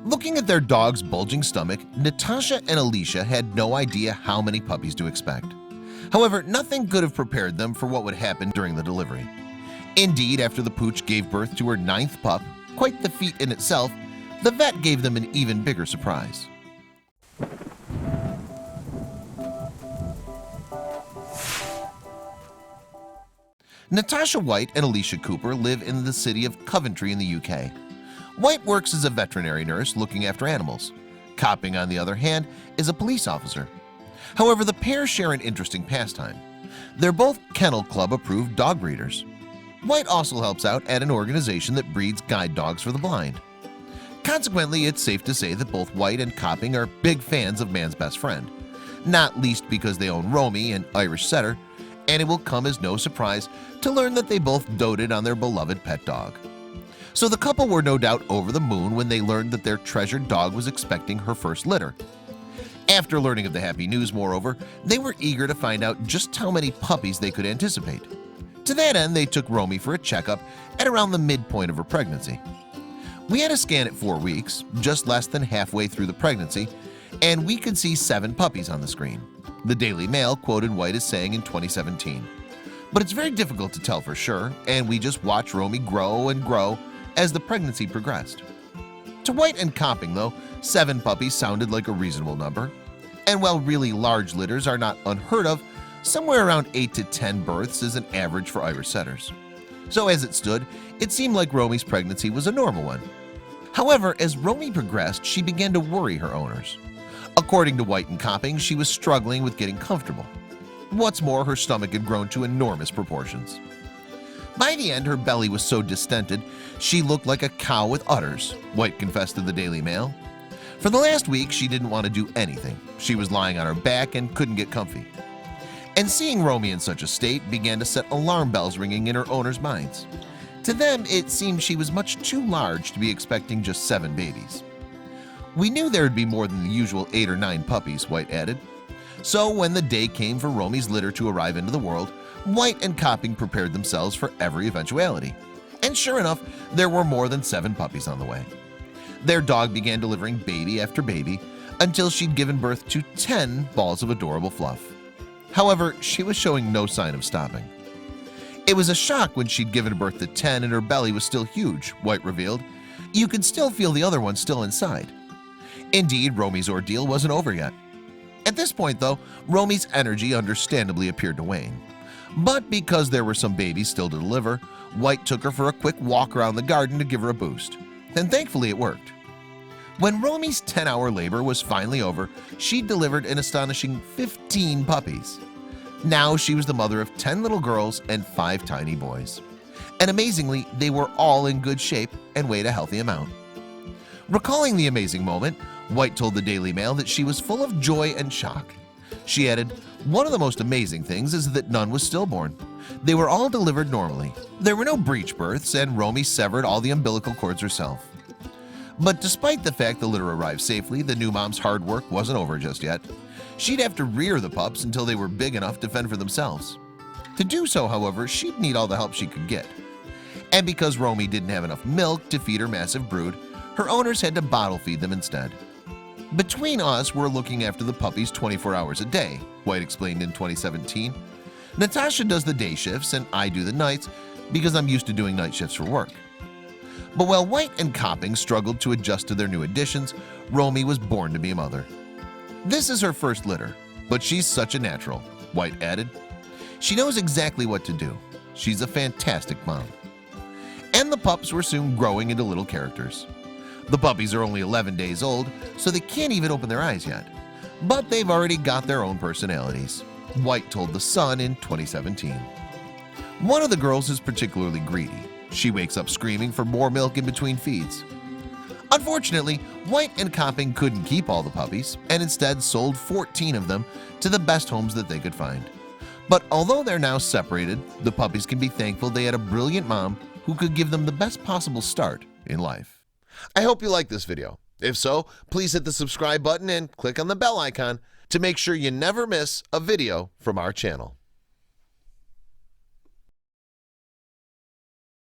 Looking at their dog's bulging stomach, Natasha and Alicia had no idea how many puppies to expect. However, nothing could have prepared them for what would happen during the delivery. Indeed, after the pooch gave birth to her 9th pup, quite the feat in itself, the vet gave them an even bigger surprise. Natasha White and Alicia Cooper live in the city of Coventry in the UK. White works as a veterinary nurse looking after animals. Copping, on the other hand, is a police officer. However, the pair share an interesting pastime. They're both Kennel Club approved dog breeders. White also helps out at an organization that breeds guide dogs for the blind. Consequently, it's safe to say that both White and Copping are big fans of man's best friend, not least because they own Romy, an Irish setter, and it will come as no surprise to learn that they both doted on their beloved pet dog. So the couple were no doubt over the moon when they learned that their treasured dog was expecting her first litter. After learning of the happy news, moreover, they were eager to find out just how many puppies they could anticipate. To that end, they took Romy for a checkup at around the midpoint of her pregnancy. We had a scan at 4 weeks, just less than halfway through the pregnancy, and we could see 7 puppies on the screen. The Daily Mail quoted White as saying in 2017. But it's very difficult to tell for sure, and we just watched Romy grow and grow as the pregnancy progressed. To White and Copping, though, 7 puppies sounded like a reasonable number. And while really large litters are not unheard of, somewhere around 8 to 10 births is an average for Irish setters. So as it stood, it seemed like Romy's pregnancy was a normal one. However, as Romy progressed, she began to worry her owners. According to White and Copping, she was struggling with getting comfortable. What's more, her stomach had grown to enormous proportions. By the end, her belly was so distended, she looked like a cow with udders, White confessed to the Daily Mail. For the last week, she didn't want to do anything. She was lying on her back and couldn't get comfy. And seeing Romy in such a state began to set alarm bells ringing in her owners' minds. To them, it seemed she was much too large to be expecting just 7 babies. We knew there would be more than the usual 8 or 9 puppies, White added. So when the day came for Romy's litter to arrive into the world, White and Copping prepared themselves for every eventuality. And sure enough, there were more than 7 puppies on the way. Their dog began delivering baby after baby until she'd given birth to 10 balls of adorable fluff. However, she was showing no sign of stopping. It was a shock when she'd given birth to 10 and her belly was still huge, White revealed. You could still feel the other one still inside. Indeed, Romy's ordeal wasn't over yet. At this point, though, Romy's energy understandably appeared to wane. But because there were some babies still to deliver, White took her for a quick walk around the garden to give her a boost. And thankfully it worked. When Romy's 10-hour labor was finally over, she delivered an astonishing 15 puppies. Now she was the mother of 10 little girls and 5 tiny boys. And amazingly, they were all in good shape and weighed a healthy amount. Recalling the amazing moment, White told the Daily Mail that she was full of joy and shock. She added, "One of the most amazing things is that none was stillborn. They were all delivered normally. There were no breech births, and Romy severed all the umbilical cords herself." But despite the fact the litter arrived safely, the new mom's hard work wasn't over just yet. She'd have to rear the pups until they were big enough to fend for themselves. To do so, however, she'd need all the help she could get. And because Romy didn't have enough milk to feed her massive brood, her owners had to bottle feed them instead. "Between us, we're looking after the puppies 24 hours a day," White explained in 2017. "Natasha does the day shifts and I do the nights because I'm used to doing night shifts for work." But while White and Copping struggled to adjust to their new additions, Romy was born to be a mother. "This is her first litter, but she's such a natural," White added. "She knows exactly what to do. She's a fantastic mom." And the pups were soon growing into little characters. The puppies are only 11 days old, so they can't even open their eyes yet. But they've already got their own personalities, White told The Sun in 2017. One of the girls is particularly greedy. She wakes up screaming for more milk in between feeds. Unfortunately, White and Copping couldn't keep all the puppies and instead sold 14 of them to the best homes that they could find. But although they're now separated, the puppies can be thankful they had a brilliant mom who could give them the best possible start in life. I hope you liked this video. If so, please hit the subscribe button and click on the bell icon to make sure you never miss a video from our channel.